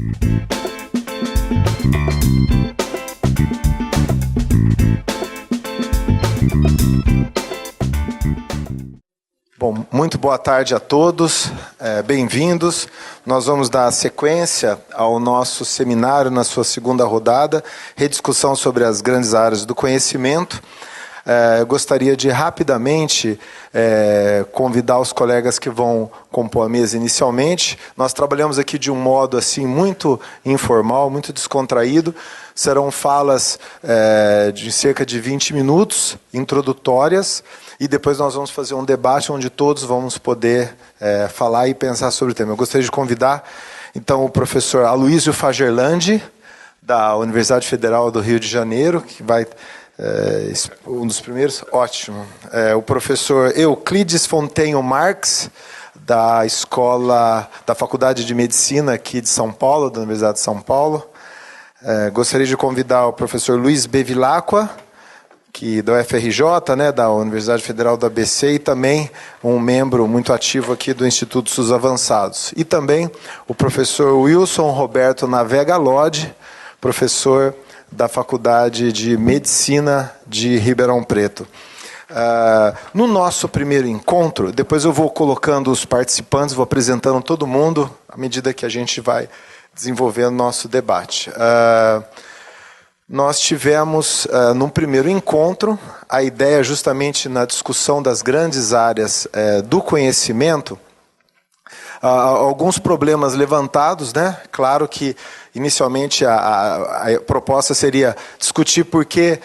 Bom, muito boa tarde a todos, bem-vindos. Nós vamos dar sequência ao nosso seminário na sua segunda rodada, rediscussão sobre as grandes áreas do conhecimento. Eu gostaria de rapidamente convidar os colegas que vão compor a mesa inicialmente. Nós trabalhamos aqui de um modo assim muito informal, muito descontraído. Serão falas de cerca de 20 minutos, introdutórias, e depois nós vamos fazer um debate onde todos vamos poder falar e pensar sobre o tema. Eu gostaria de convidar, então, o professor Aloísio Fagerlandi, da Universidade Federal do Rio de Janeiro, que vai... um dos primeiros, ótimo. O professor Euclides Fontenho Marx, da Faculdade de Medicina aqui de São Paulo, da Universidade de São Paulo. Gostaria de convidar o professor Luiz Bevilacqua, que da UFRJ, né, da Universidade Federal do ABC, e também um membro muito ativo aqui do Instituto SUS Avançados. E também o professor Wilson Roberto Navega Lodge, professor da Faculdade de Medicina de Ribeirão Preto. No nosso primeiro encontro, depois eu vou colocando os participantes, vou apresentando todo mundo, à medida que a gente vai desenvolvendo o nosso debate. Nós tivemos, num primeiro encontro, a ideia justamente na discussão das grandes áreas do conhecimento, alguns problemas levantados, né? Claro que inicialmente a proposta seria discutir por que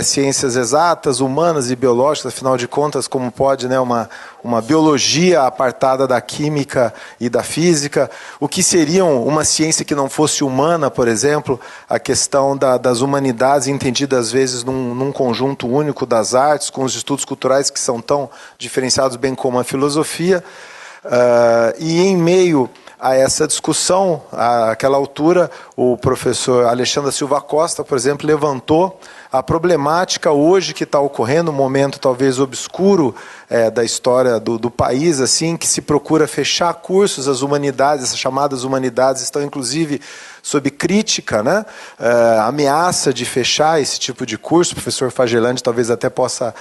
ciências exatas, humanas e biológicas, afinal de contas, como pode, né, uma biologia apartada da química e da física, o que seriam uma ciência que não fosse humana, por exemplo, a questão das humanidades entendidas às vezes num conjunto único das artes, com os estudos culturais que são tão diferenciados, bem como a filosofia. E em meio a essa discussão, àquela altura, o professor Alexandre Silva Costa, por exemplo, levantou a problemática hoje que está ocorrendo, um momento talvez obscuro da história do país, assim, que se procura fechar cursos, as humanidades, essas chamadas humanidades, estão inclusive sob crítica, né? Ameaça de fechar esse tipo de curso. O professor Fagerlandi talvez até possa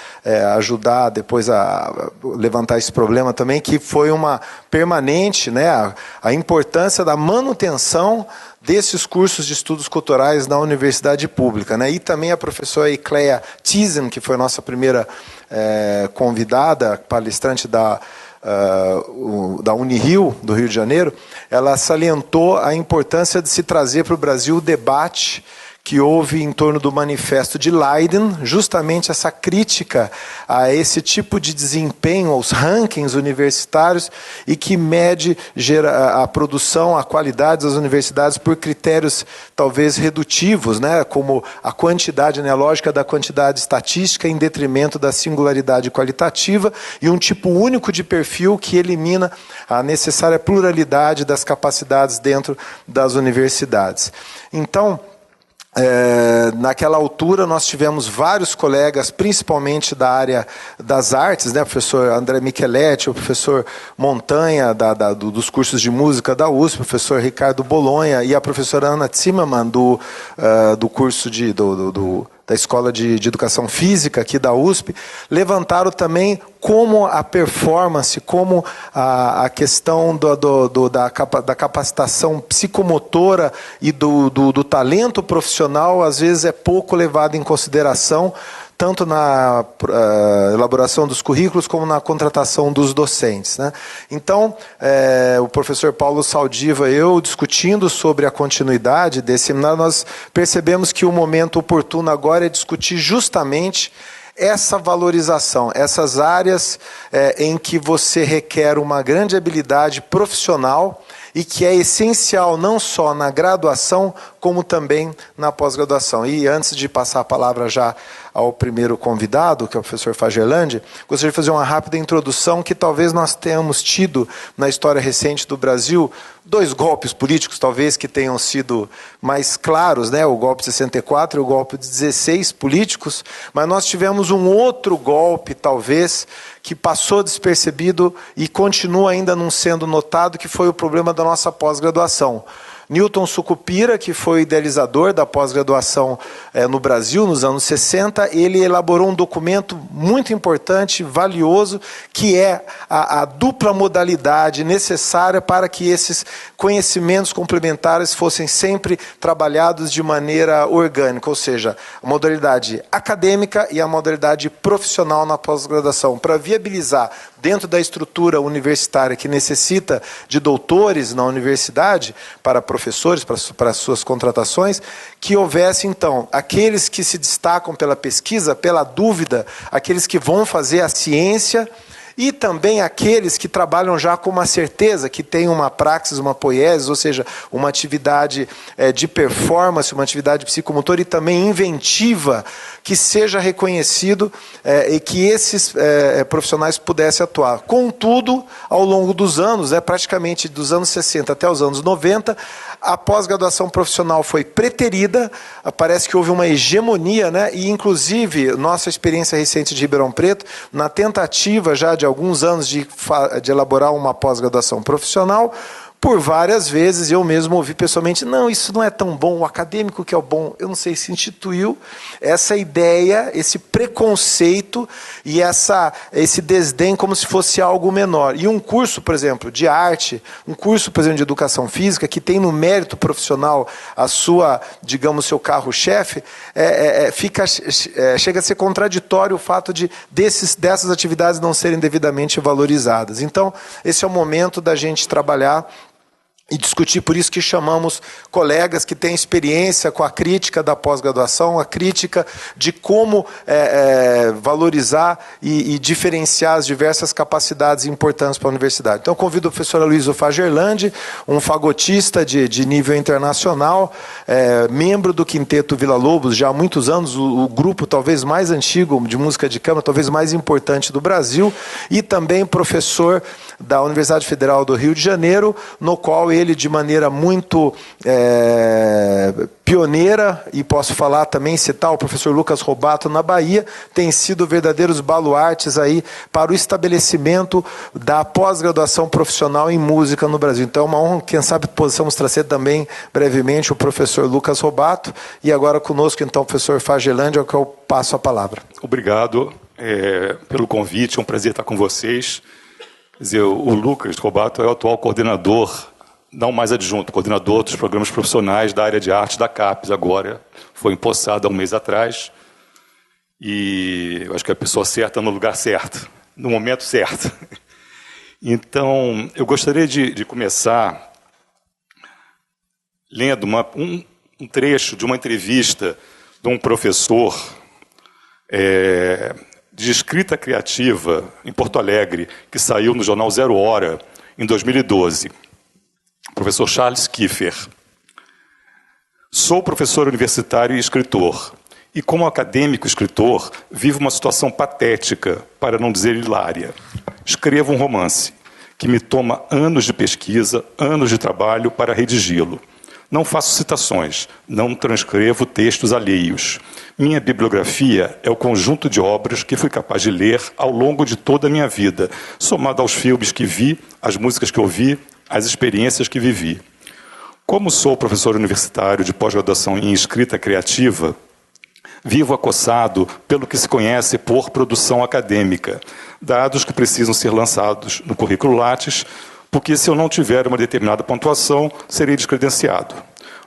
ajudar depois a levantar esse problema também, que foi uma permanente, né? A importância da manutenção desses cursos de estudos culturais na universidade pública, né? E também a professora Ecleia Thyssen, que foi a nossa primeira convidada, palestrante da Unirio, do Rio de Janeiro, ela salientou a importância de se trazer para o Brasil o debate que houve em torno do Manifesto de Leiden, justamente essa crítica a esse tipo de desempenho, aos rankings universitários, e que mede a produção, a qualidade das universidades por critérios talvez redutivos, né, como a quantidade, né, a lógica da quantidade estatística em detrimento da singularidade qualitativa, e um tipo único de perfil que elimina a necessária pluralidade das capacidades dentro das universidades. Então, naquela altura nós tivemos vários colegas, principalmente da área das artes, né, o professor André Micheletti, o professor Montanha, dos cursos de música da USP, o professor Ricardo Bolonha e a professora Ana Zimmermann, do curso da Escola de Educação Física aqui da USP, levantaram também como a performance, como a questão da capacitação psicomotora e do talento profissional, às vezes é pouco levado em consideração, tanto na elaboração dos currículos como na contratação dos docentes, né? Então, o professor Paulo Saldiva e eu, discutindo sobre a continuidade desse seminário, nós percebemos que o momento oportuno agora é discutir justamente essa valorização, essas áreas em que você requer uma grande habilidade profissional e que é essencial não só na graduação, como também na pós-graduação. E antes de passar a palavra já ao primeiro convidado, que é o professor Fagerlandi, gostaria de fazer uma rápida introdução que talvez nós tenhamos tido na história recente do Brasil dois golpes políticos, talvez que tenham sido mais claros, né? O golpe de 64 e o golpe de 16 políticos, mas nós tivemos um outro golpe, talvez, que passou despercebido e continua ainda não sendo notado, que foi o problema da nossa pós-graduação. Newton Sucupira, que foi o idealizador da pós-graduação no Brasil, nos anos 60, ele elaborou um documento muito importante, valioso, que é a dupla modalidade necessária para que esses conhecimentos complementares fossem sempre trabalhados de maneira orgânica, ou seja, a modalidade acadêmica e a modalidade profissional na pós-graduação, para viabilizar dentro da estrutura universitária que necessita de doutores na universidade, para professores, para suas contratações, que houvesse, então, aqueles que se destacam pela pesquisa, pela dúvida, aqueles que vão fazer a ciência, e também aqueles que trabalham já com uma certeza, que tem uma praxis, uma poiesis, ou seja, uma atividade de performance, uma atividade psicomotora e também inventiva, que seja reconhecido e que esses profissionais pudessem atuar. Contudo, ao longo dos anos, praticamente dos anos 60 até os anos 90, a pós-graduação profissional foi preterida, parece que houve uma hegemonia, e inclusive, nossa experiência recente de Ribeirão Preto, na tentativa já de alguns anos de elaborar uma pós-graduação profissional, por várias vezes eu mesmo ouvi pessoalmente, não, isso não é tão bom, o acadêmico que é o bom, eu não sei, se instituiu essa ideia, esse preconceito e esse desdém como se fosse algo menor. E um curso, por exemplo, de arte, um curso, por exemplo, de educação física, que tem no mérito profissional a sua, digamos, seu carro-chefe, chega a ser contraditório o fato dessas atividades não serem devidamente valorizadas. Então, esse é o momento da gente trabalhar e discutir, por isso que chamamos colegas que têm experiência com a crítica da pós-graduação, a crítica de como valorizar e diferenciar as diversas capacidades importantes para a universidade. Então, eu convido o professor Aloysio Fagerlandi, um fagotista de nível internacional, membro do Quinteto Vila Lobos já há muitos anos, o grupo talvez mais antigo de música de câmara, talvez mais importante do Brasil, e também professor da Universidade Federal do Rio de Janeiro, no qual ele, de maneira muito pioneira, e posso falar também, citar o professor Lucas Robato na Bahia, tem sido verdadeiros baluartes aí para o estabelecimento da pós-graduação profissional em música no Brasil. Então é uma honra, quem sabe possamos trazer também brevemente o professor Lucas Robato, e agora conosco então o professor Fagerlandi, ao que eu passo a palavra. Obrigado pelo convite, é um prazer estar com vocês. Quer dizer, o Lucas Robato é o atual coordenador, não mais adjunto, coordenador dos programas profissionais da área de arte da CAPES, agora foi empossado há um mês atrás, e eu acho que é a pessoa certa no lugar certo, no momento certo. Então, eu gostaria de começar lendo um trecho de uma entrevista de um professor de escrita criativa em Porto Alegre, que saiu no jornal Zero Hora, em 2012. Professor Charles Kiefer. Sou professor universitário e escritor, e como acadêmico escritor, vivo uma situação patética, para não dizer hilária. Escrevo um romance, que me toma anos de pesquisa, anos de trabalho para redigi-lo. Não faço citações, não transcrevo textos alheios. Minha bibliografia é o conjunto de obras que fui capaz de ler ao longo de toda a minha vida, somado aos filmes que vi, às músicas que ouvi, às experiências que vivi. Como sou professor universitário de pós-graduação em escrita criativa, vivo acossado pelo que se conhece por produção acadêmica, dados que precisam ser lançados no currículo Lattes, porque se eu não tiver uma determinada pontuação, serei descredenciado.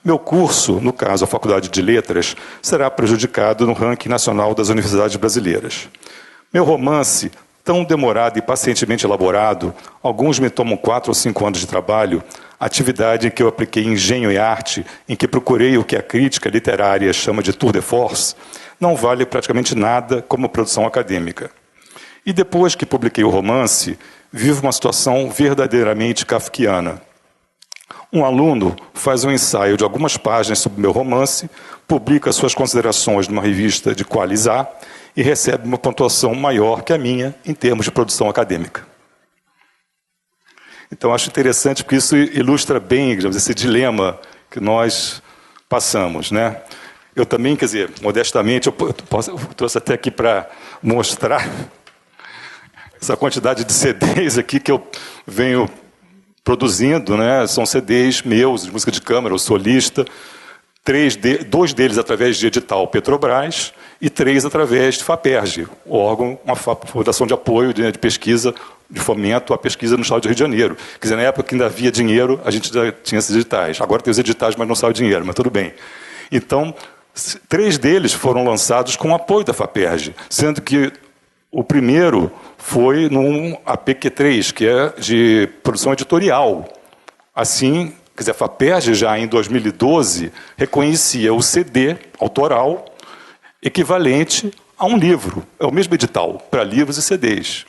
Meu curso, no caso a Faculdade de Letras, será prejudicado no ranking nacional das universidades brasileiras. Meu romance, tão demorado e pacientemente elaborado, alguns me tomam 4 ou 5 anos de trabalho, atividade em que eu apliquei engenho e arte, em que procurei o que a crítica literária chama de tour de force, não vale praticamente nada como produção acadêmica. E depois que publiquei o romance, vivo uma situação verdadeiramente kafkiana. Um aluno faz um ensaio de algumas páginas sobre meu romance, publica suas considerações numa revista de qualizar e recebe uma pontuação maior que a minha em termos de produção acadêmica. Então, acho interessante porque isso ilustra bem, digamos, esse dilema que nós passamos, né? Eu também, quer dizer, modestamente, eu trouxe até aqui para mostrar essa quantidade de CDs aqui que eu venho produzindo, né? São CDs meus, de música de câmara, eu solista, 2 deles através de edital Petrobras e 3 através de FAPERJ, o órgão, uma fundação de apoio de pesquisa, de fomento à pesquisa no estado do Rio de Janeiro. Quer dizer, na época que ainda havia dinheiro, a gente já tinha esses editais. Agora tem os editais, mas não sai o dinheiro, mas tudo bem. Então, 3 deles foram lançados com apoio da FAPERJ, sendo que o primeiro foi num APQ3, que é de produção editorial. Assim, quer dizer, a FAPERJ já em 2012 reconhecia o CD autoral equivalente a um livro. É o mesmo edital para livros e CDs.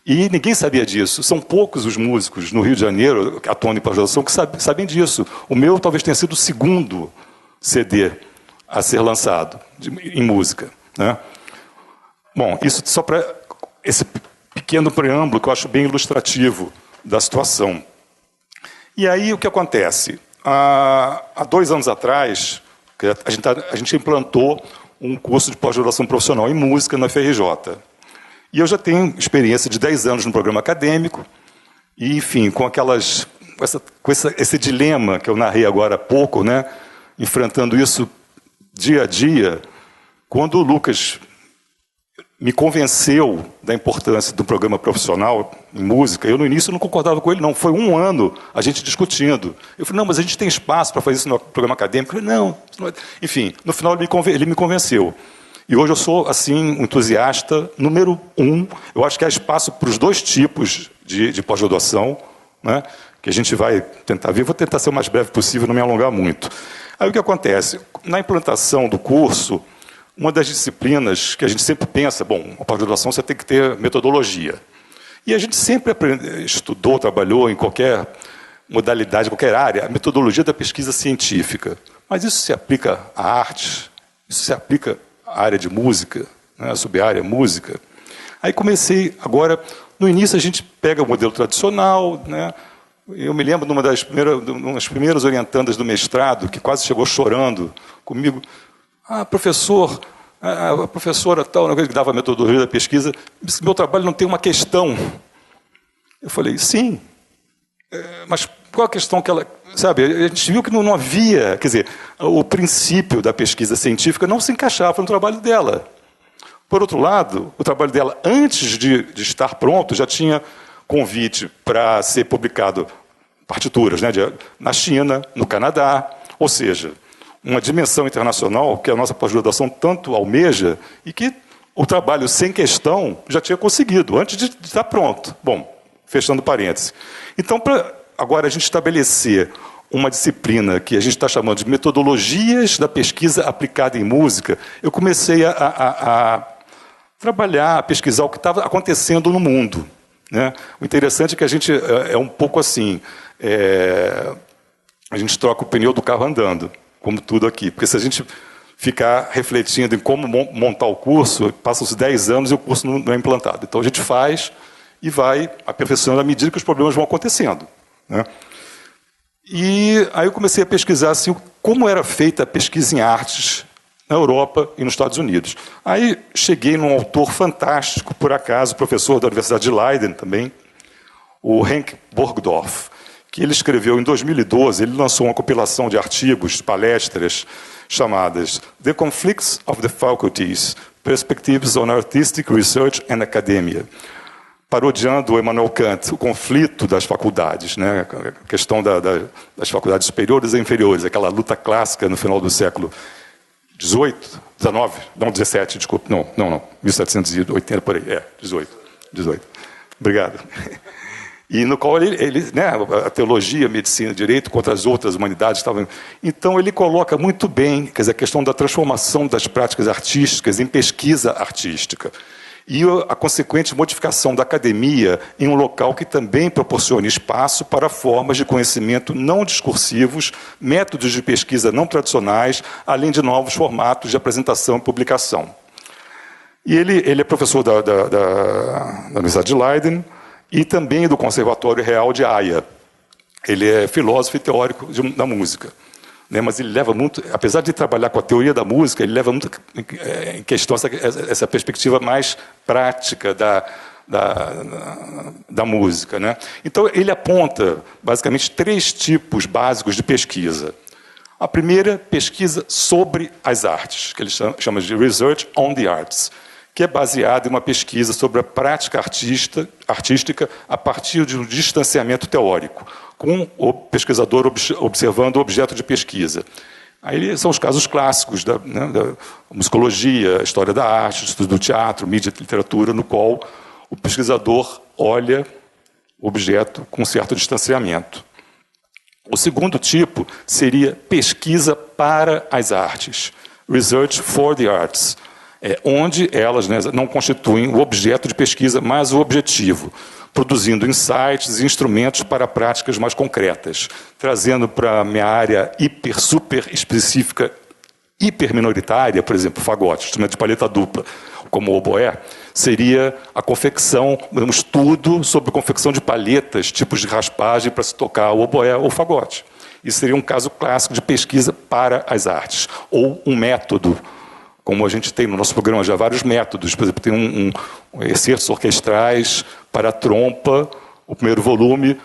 E ninguém sabia disso. São poucos os músicos no Rio de Janeiro, atuando em pós-graduação, que sabem disso. O meu talvez tenha sido o segundo CD a ser lançado em música, né? Bom, isso só para esse pequeno preâmbulo que eu acho bem ilustrativo da situação. E aí o que acontece? Há 2 anos atrás, a gente implantou um curso de pós-graduação profissional em música na FRJ. E eu já tenho experiência de 10 anos no programa acadêmico, e, enfim, com esse dilema que eu narrei agora há pouco, né, enfrentando isso dia a dia, quando o Lucas me convenceu da importância do programa profissional em música, eu no início não concordava com ele, não. Foi 1 ano a gente discutindo. Eu falei, não, mas a gente tem espaço para fazer isso no programa acadêmico. Eu falei, não. Enfim, no final ele me convenceu. E hoje eu sou, assim, um entusiasta número 1. Eu acho que há espaço para os 2 tipos de pós-graduação, né, que a gente vai tentar ver. Vou tentar ser o mais breve possível, não me alongar muito. Aí o que acontece? Na implantação do curso, uma das disciplinas que a gente sempre pensa, bom, a pós-graduação você tem que ter metodologia. E a gente sempre estudou, trabalhou em qualquer modalidade, qualquer área, a metodologia da pesquisa científica. Mas isso se aplica à arte, isso se aplica à área de música, né, a sub-área música. Aí comecei, agora, no início a gente pega o modelo tradicional, né? Eu me lembro de uma das primeiras orientandas do mestrado, que quase chegou chorando comigo. A professora tal, que dava a metodologia da pesquisa, disse que meu trabalho não tem uma questão. Eu falei, sim, mas qual a questão que ela... Sabe, a gente viu que não havia... Quer dizer, o princípio da pesquisa científica não se encaixava no trabalho dela. Por outro lado, o trabalho dela, antes de estar pronto, já tinha convite para ser publicado partituras, né, na China, no Canadá, ou seja, uma dimensão internacional que a nossa pós-graduação tanto almeja e que o trabalho sem questão já tinha conseguido, antes de estar pronto. Bom, fechando parênteses. Então, para agora a gente estabelecer uma disciplina que a gente está chamando de metodologias da pesquisa aplicada em música, eu comecei a trabalhar, a pesquisar o que estava acontecendo no mundo, né? O interessante é que a gente é um pouco assim, a gente troca o pneu do carro andando, como tudo aqui, porque se a gente ficar refletindo em como montar o curso, passam-se 10 anos e o curso não é implantado. Então a gente faz e vai aperfeiçoando à medida que os problemas vão acontecendo, né? E aí eu comecei a pesquisar assim, como era feita a pesquisa em artes na Europa e nos Estados Unidos. Aí cheguei num autor fantástico, por acaso, professor da Universidade de Leiden também, o Henk Borgdorf, que ele escreveu em 2012, ele lançou uma compilação de artigos, palestras, chamadas The Conflicts of the Faculties, Perspectives on Artistic Research and Academia, parodiando o Immanuel Kant, o conflito das faculdades, né? A questão das faculdades superiores e inferiores, aquela luta clássica no final do século XVIII, XIX, não, 17, desculpe, não, 1780, por aí, 18. Obrigado. E no qual ele né, a teologia, a medicina, o direito contra as outras humanidades estavam... Então ele coloca muito bem, quer dizer, a questão da transformação das práticas artísticas em pesquisa artística e a consequente modificação da academia em um local que também proporcione espaço para formas de conhecimento não discursivos, métodos de pesquisa não tradicionais, além de novos formatos de apresentação e publicação. E ele é professor da Universidade de Leiden e também do Conservatório Real de Haia. Ele é filósofo e teórico da música, né? Mas ele leva muito, apesar de trabalhar com a teoria da música, ele leva muito em questão essa perspectiva mais prática da música, né? Então, ele aponta, basicamente, 3 tipos básicos de pesquisa. A primeira, pesquisa sobre as artes, que ele chama de Research on the Arts, que é baseada em uma pesquisa sobre a prática artística a partir de um distanciamento teórico, com o pesquisador observando o objeto de pesquisa. Aí são os casos clássicos da musicologia, história da arte, estudo do teatro, mídia e literatura, no qual o pesquisador olha o objeto com certo distanciamento. O segundo tipo seria pesquisa para as artes, Research for the Arts, onde elas, né, não constituem o objeto de pesquisa, mas o objetivo, produzindo insights e instrumentos para práticas mais concretas, trazendo para a minha área super específica, hiper minoritária, por exemplo, fagote, instrumento de palheta dupla, como o oboé, seria a confecção, um estudo sobre a confecção de palhetas, tipos de raspagem para se tocar o oboé ou o fagote. Isso seria um caso clássico de pesquisa para as artes, ou um método, como a gente tem no nosso programa já vários métodos. Por exemplo, tem excertos orquestrais para a trompa, o primeiro volume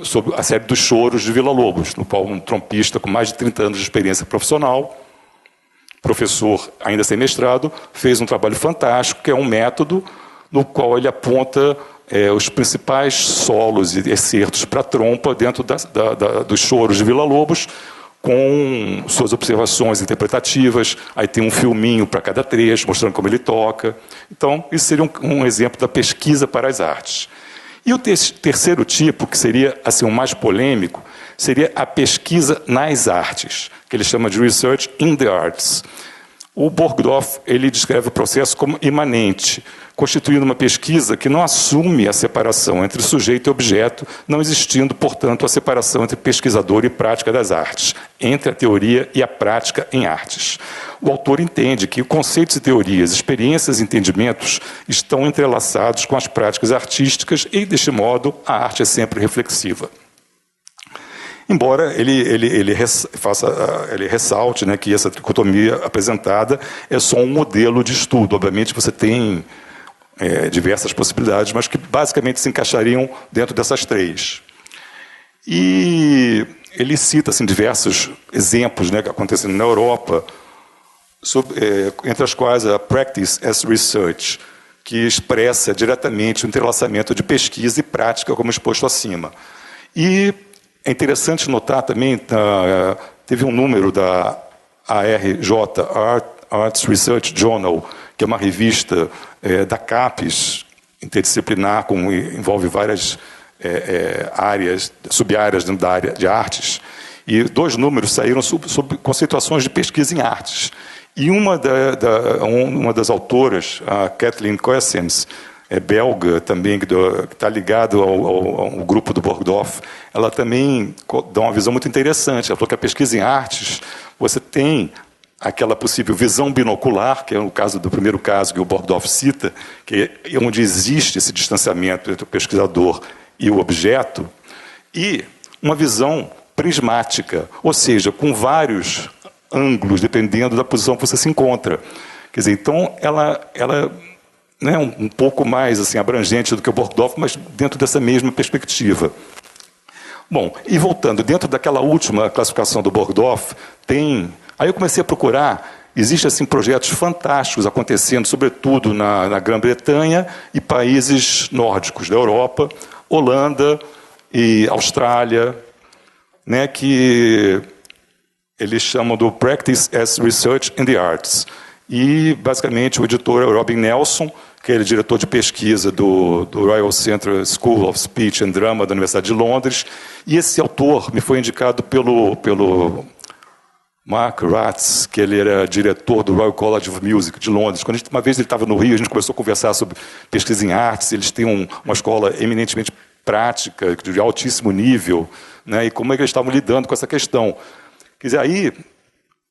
sobre a série dos choros de Villa-Lobos, no qual um trompista com mais de 30 anos de experiência profissional, professor ainda sem mestrado, fez um trabalho fantástico, que é um método no qual ele aponta os principais solos e excertos para a trompa dentro dos choros de Villa-Lobos, com suas observações interpretativas. Aí tem um filminho para cada trecho, mostrando como ele toca. Então, isso seria um exemplo da pesquisa para as artes. E o terceiro tipo, que seria assim, o mais polêmico, seria a pesquisa nas artes, que ele chama de Research in the Arts. O Borgdorf ele descreve o processo como imanente, constituindo uma pesquisa que não assume a separação entre sujeito e objeto, não existindo, portanto, a separação entre pesquisador e prática das artes, entre a teoria e a prática em artes. O autor entende que conceitos e teorias, experiências e entendimentos estão entrelaçados com as práticas artísticas e, deste modo, a arte é sempre reflexiva. Embora ele ressalte, né, que essa dicotomia apresentada é só um modelo de estudo. Obviamente, você tem diversas possibilidades, mas que basicamente se encaixariam dentro dessas 3. E ele cita assim, diversos exemplos, né, que acontecendo na Europa, entre as quais a Practice as Research, que expressa diretamente o entrelaçamento de pesquisa e prática, como exposto acima. E é interessante notar também, teve um número da ARJ, Arts Research Journal, que é uma revista da CAPES, interdisciplinar, envolve várias áreas, sub-áreas dentro da área de artes, e 2 números saíram sobre conceituações de pesquisa em artes. E uma das autoras, a Kathleen Coessens, belga também, que está ligado ao grupo do Borgdorf, ela também dá uma visão muito interessante. Ela falou que a pesquisa em artes, você tem aquela possível visão binocular, que é o caso do primeiro caso que o Borgdorf cita, que é onde existe esse distanciamento entre o pesquisador e o objeto, e uma visão prismática, ou seja, com vários ângulos, dependendo da posição que você se encontra. Quer dizer, então, ela né, um pouco mais assim, abrangente do que o Borgdorf, mas dentro dessa mesma perspectiva. Bom, e voltando, dentro daquela última classificação do Borgdorf, aí eu comecei a procurar, existem assim, projetos fantásticos acontecendo, sobretudo na Grã-Bretanha e países nórdicos da Europa, Holanda e Austrália, né, que eles chamam do Practice as Research in the Arts. E, basicamente, o editor é o Robin Nelson, que é diretor de pesquisa do Royal Central School of Speech and Drama da Universidade de Londres. E esse autor me foi indicado pelo Mark Ratz, que ele era diretor do Royal College of Music de Londres. Uma vez ele estava no Rio, a gente começou a conversar sobre pesquisa em artes. Eles têm uma escola eminentemente prática, de altíssimo nível, né, e como é que eles estavam lidando com essa questão. Quer dizer, aí,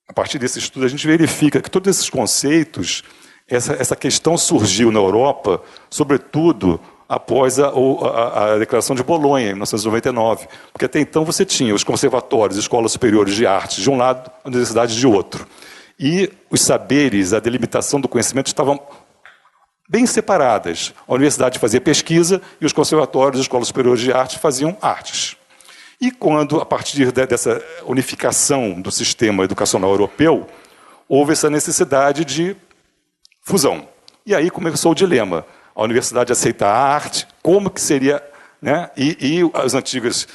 a partir desse estudo, a gente verifica que todos esses conceitos, essa questão surgiu na Europa, sobretudo após a Declaração de Bolonha, em 1999. Porque até então você tinha os conservatórios, escolas superiores de artes de um lado, universidades de outro. E os saberes, a delimitação do conhecimento estavam bem separadas. A universidade fazia pesquisa e os conservatórios e as escolas superiores de arte faziam artes. E quando, a partir dessa unificação do sistema educacional europeu, houve essa necessidade de fusão. E aí começou o dilema. A universidade aceita a arte, como que seria... Né? E as antigas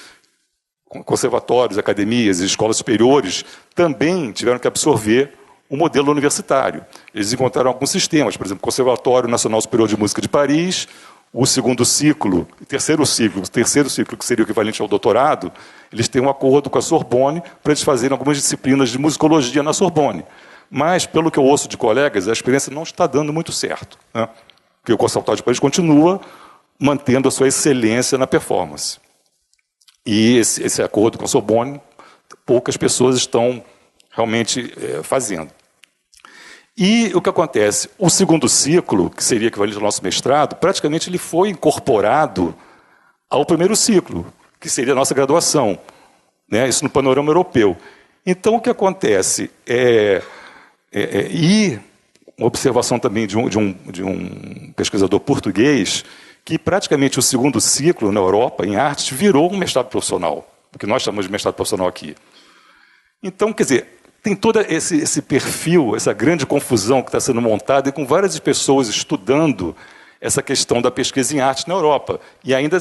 conservatórios, academias e escolas superiores também tiveram que absorver o modelo universitário. Eles encontraram alguns sistemas, por exemplo, o Conservatório Nacional Superior de Música de Paris, o segundo ciclo, o terceiro ciclo, que seria o equivalente ao doutorado, eles têm um acordo com a Sorbonne para eles fazerem algumas disciplinas de musicologia na Sorbonne. Mas, pelo que eu ouço de colegas, a experiência não está dando muito certo, né? Porque o Conservatório de Paris continua mantendo a sua excelência na performance. E esse acordo com a Sorbonne, poucas pessoas estão realmente fazendo. E o que acontece? O segundo ciclo, que seria equivalente ao nosso mestrado, praticamente ele foi incorporado ao primeiro ciclo, que seria a nossa graduação, né? Isso no panorama europeu. Então, o que acontece e uma observação também de um pesquisador português, que praticamente o segundo ciclo na Europa, em artes, virou um mestrado profissional, o que nós chamamos de mestrado profissional aqui. Então, quer dizer, tem todo esse perfil, essa grande confusão que está sendo montada, e com várias pessoas estudando essa questão da pesquisa em arte na Europa, e ainda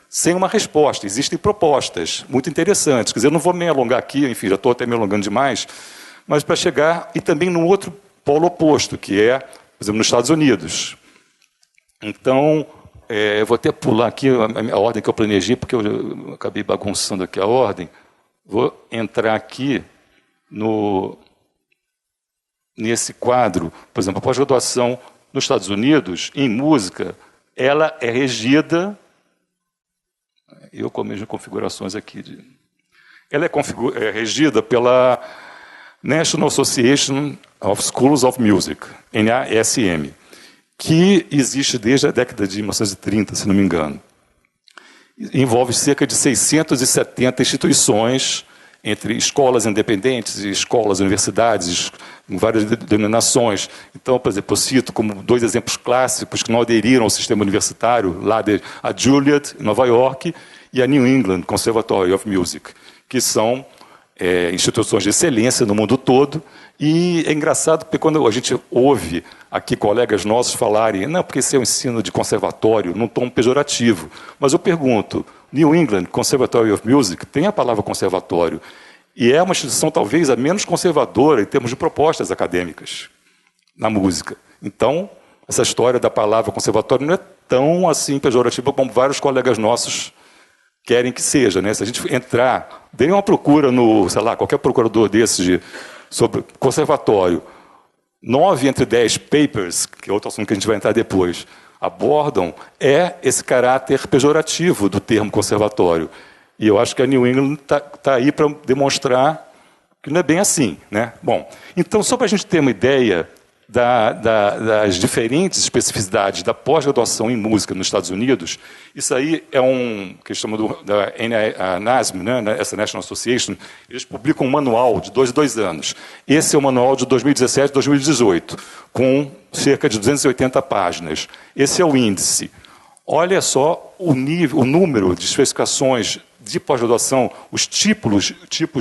sem uma resposta. Existem propostas muito interessantes. Quer dizer, eu não vou me alongar aqui, enfim, já estou até me alongando demais, mas para chegar, e também no outro polo oposto, que é, por exemplo, nos Estados Unidos. Então, eu vou até pular aqui a ordem que eu planejei, porque eu acabei bagunçando aqui a ordem. Vou entrar aqui nesse quadro. Por exemplo, a pós-graduação nos Estados Unidos, em música, ela é regida... Eu começo configurações aqui. Ela é regida pela National Association of Schools of Music, NASM, que existe desde a década de 1930, se não me engano. Envolve cerca de 670 instituições, entre escolas independentes e escolas, universidades, em várias denominações. Então, por exemplo, eu cito como 2 exemplos clássicos que não aderiram ao sistema universitário, lá a Juilliard, em Nova York, e a New England Conservatory of Music, que são instituições de excelência no mundo todo. E é engraçado porque quando a gente ouve aqui colegas nossos falarem, não, porque esse é um ensino de conservatório, num tom pejorativo. Mas eu pergunto, New England Conservatory of Music tem a palavra conservatório, e é uma instituição talvez a menos conservadora em termos de propostas acadêmicas na música. Então, essa história da palavra conservatório não é tão assim pejorativa como vários colegas nossos querem que seja, né? Se a gente entrar, dê uma procura no, sei lá, qualquer procurador desses sobre conservatório, 9 entre 10 papers, que é outro assunto que a gente vai entrar depois, abordam esse caráter pejorativo do termo conservatório. E eu acho que a New England está aí para demonstrar que não é bem assim, né? Bom, então, só para a gente ter uma ideia das diferentes especificidades da pós-graduação em música nos Estados Unidos, isso aí é que chama da NASM, né, essa National Association, eles publicam um manual de 2 anos. Esse é o manual de 2017 2018, com cerca de 280 páginas. Esse é o índice. Olha só o número de especificações de pós-graduação, os tipos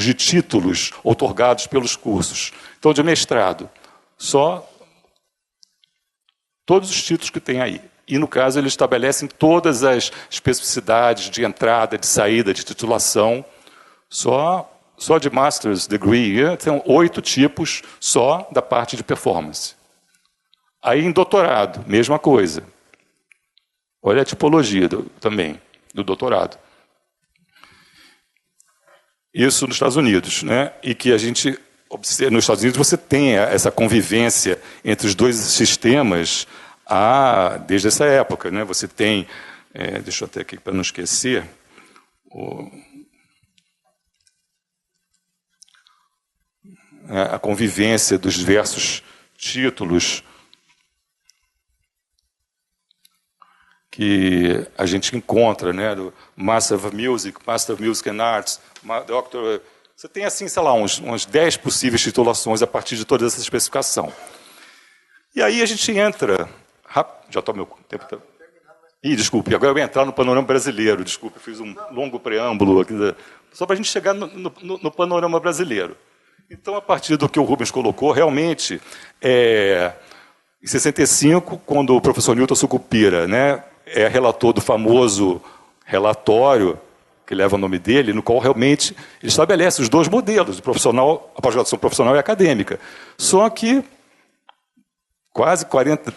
de títulos outorgados pelos cursos. Então, de mestrado, só todos os títulos que tem aí. E, no caso, eles estabelecem todas as especificidades de entrada, de saída, de titulação. Só de Master's Degree, tem 8 tipos só da parte de performance. Aí, em doutorado, mesma coisa. Olha a tipologia também do doutorado. Isso nos Estados Unidos, né? E que a gente... Nos Estados Unidos você tem essa convivência entre os dois sistemas desde essa época, né? Você tem, deixa eu até aqui para não esquecer, a convivência dos diversos títulos que a gente encontra, né? Do Master of Music, Master of Music and Arts, Doctor... Você tem, assim, sei lá, uns 10 possíveis titulações a partir de toda essa especificação. E aí a gente entra Já estou meu tempo. Desculpe, agora eu vou entrar no panorama brasileiro. Desculpe, eu fiz um longo preâmbulo aqui, só para a gente chegar no panorama brasileiro. Então, a partir do que o Rubens colocou, realmente, em 65, quando o professor Newton Sucupira, né, é relator do famoso relatório, que leva o nome dele, no qual realmente ele estabelece os dois modelos, profissional, a pós-graduação profissional e acadêmica. Só que quase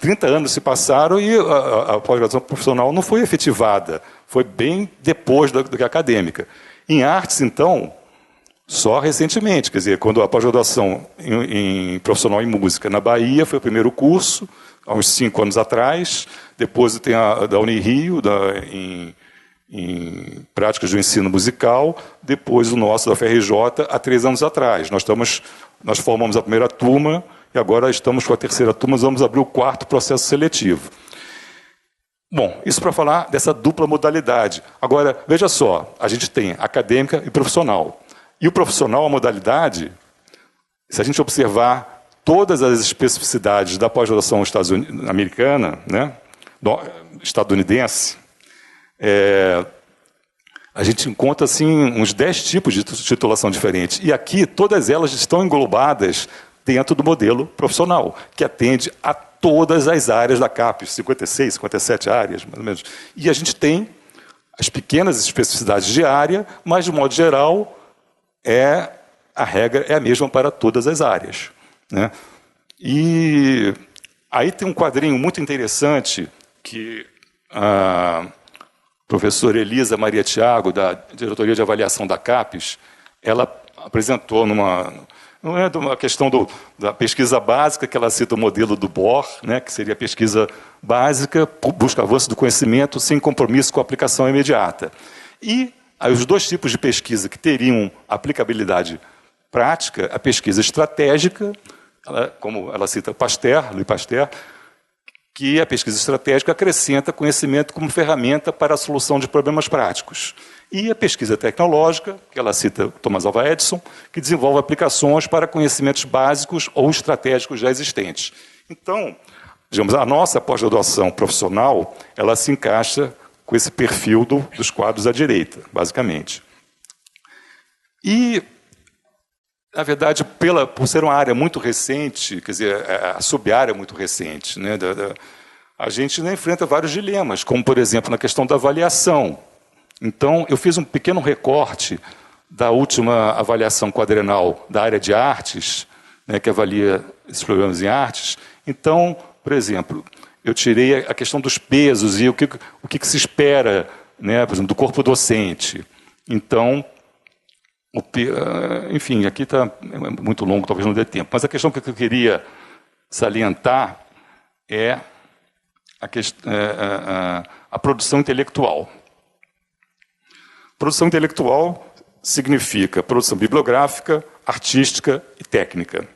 30 anos se passaram e a pós-graduação profissional não foi efetivada. Foi bem depois do que a acadêmica. Em artes, então, só recentemente, quer dizer, quando a pós-graduação em profissional em música na Bahia foi o primeiro curso, há uns 5 anos atrás, depois tem a da Unirio, em práticas do ensino musical, depois o nosso da FRJ, há 3 anos atrás. Nós formamos a primeira turma e agora estamos com a terceira turma, vamos abrir o 4º processo seletivo. Bom, isso para falar dessa dupla modalidade. Agora, veja só, a gente tem acadêmica e profissional. E o profissional, a modalidade, se a gente observar todas as especificidades da pós-graduação americana, né, estadunidense, a gente encontra assim, uns 10 tipos de titulação diferentes. E aqui, todas elas estão englobadas dentro do modelo profissional, que atende a todas as áreas da CAPES, 56, 57 áreas, mais ou menos. E a gente tem as pequenas especificidades de área, mas, de modo geral, a regra é a mesma para todas as áreas, né? E aí tem um quadrinho muito interessante que a professora Elisa Maria Thiago, da Diretoria de Avaliação da CAPES, ela apresentou não é de uma questão da pesquisa básica, que ela cita o modelo do Bohr, né, que seria a pesquisa básica, busca avanço do conhecimento sem compromisso com a aplicação imediata. E aí, os 2 tipos de pesquisa que teriam aplicabilidade prática, a pesquisa estratégica, como ela cita Louis Pasteur, que a pesquisa estratégica acrescenta conhecimento como ferramenta para a solução de problemas práticos. E a pesquisa tecnológica, que ela cita Thomas Alva Edison, que desenvolve aplicações para conhecimentos básicos ou estratégicos já existentes. Então, digamos, a nossa pós-graduação profissional, ela se encaixa com esse perfil dos quadros à direita, basicamente. E, na verdade, por ser uma área muito recente, quer dizer, a sub-área muito recente, né, a gente enfrenta vários dilemas, como, por exemplo, na questão da avaliação. Então, eu fiz um pequeno recorte da última avaliação quadrenal da área de artes, né, que avalia esses programas em artes. Então, por exemplo, eu tirei a questão dos pesos e o que se espera, né, por exemplo, do corpo docente. Então, enfim, aqui está muito longo, talvez não dê tempo. Mas a questão que eu queria salientar é a produção intelectual. Produção intelectual significa produção bibliográfica, artística e técnica.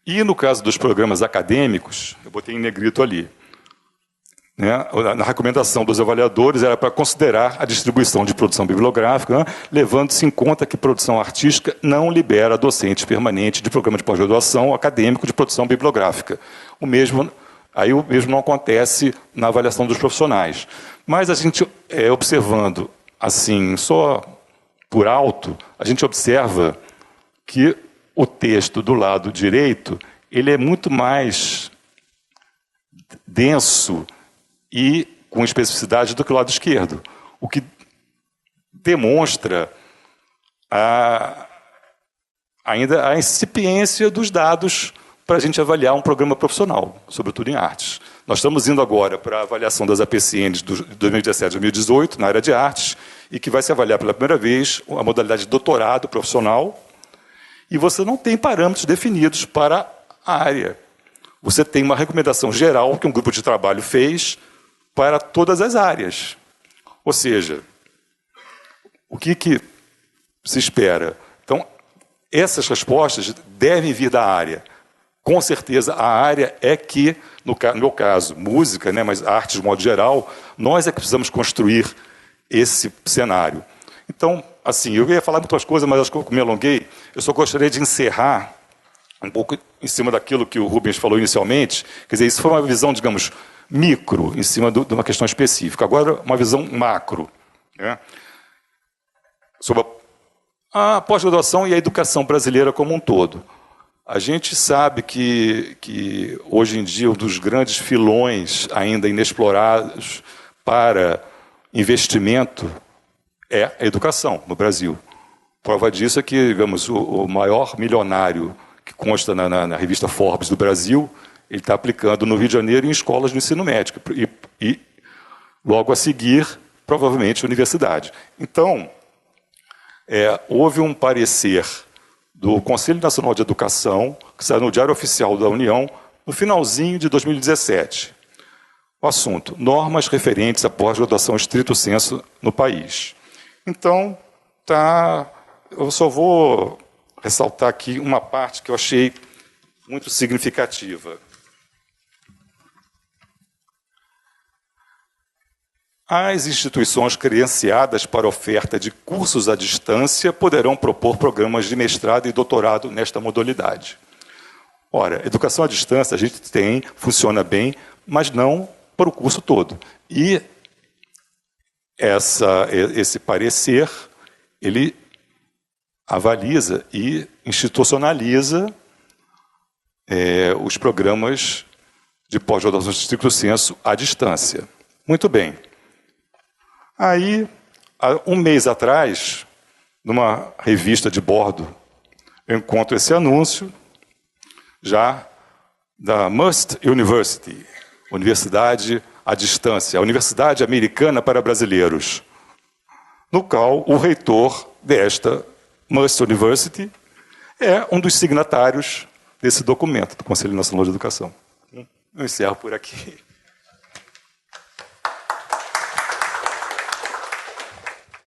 E no caso dos programas acadêmicos, eu botei em negrito ali, né, na recomendação dos avaliadores era para considerar a distribuição de produção bibliográfica, né, levando-se em conta que produção artística não libera docente permanente de programa de pós-graduação acadêmico de produção bibliográfica. O mesmo não acontece na avaliação dos profissionais. Mas a gente, observando assim, só por alto, a gente observa que o texto do lado direito ele é muito mais denso e com especificidade do que o lado esquerdo, o que demonstra ainda a incipiência dos dados para a gente avaliar um programa profissional, sobretudo em artes. Nós estamos indo agora para a avaliação das APCNs de 2017 a 2018, na área de artes, e que vai se avaliar pela primeira vez a modalidade de doutorado profissional, e você não tem parâmetros definidos para a área. Você tem uma recomendação geral que um grupo de trabalho fez para todas as áreas. Ou seja, o que se espera? Então, essas respostas devem vir da área. Com certeza, a área é que, no meu caso, música, né, mas artes de modo geral, nós é que precisamos construir esse cenário. Então, assim, eu ia falar muitas coisas, mas acho que eu me alonguei. Eu só gostaria de encerrar um pouco em cima daquilo que o Rubens falou inicialmente. Quer dizer, isso foi uma visão, digamos, micro, em cima de uma questão específica. Agora, uma visão macro, né, sobre a pós-graduação e a educação brasileira como um todo. A gente sabe que hoje em dia, um dos grandes filões ainda inexplorados para investimento é a educação no Brasil. Prova disso é que, digamos, o maior milionário que consta na revista Forbes do Brasil, ele está aplicando no Rio de Janeiro em escolas de ensino médio e logo a seguir, provavelmente, universidade. Então, houve um parecer do Conselho Nacional de Educação, que saiu no Diário Oficial da União, no finalzinho de 2017. O assunto: normas referentes à pós-graduação estrito sensu no país. Então, eu só vou ressaltar aqui uma parte que eu achei muito significativa. As instituições credenciadas para oferta de cursos à distância poderão propor programas de mestrado e doutorado nesta modalidade. Ora, educação à distância a gente tem, funciona bem, mas não para o curso todo. E esse parecer, ele avaliza e institucionaliza os programas de pós-graduação estricto sensu à distância. Muito bem. Aí, há um mês atrás, numa revista de bordo, eu encontro esse anúncio, já da Must University, Universidade à Distância, a Universidade Americana para Brasileiros, no qual o reitor desta Must University é um dos signatários desse documento do Conselho Nacional de Educação. Eu encerro por aqui.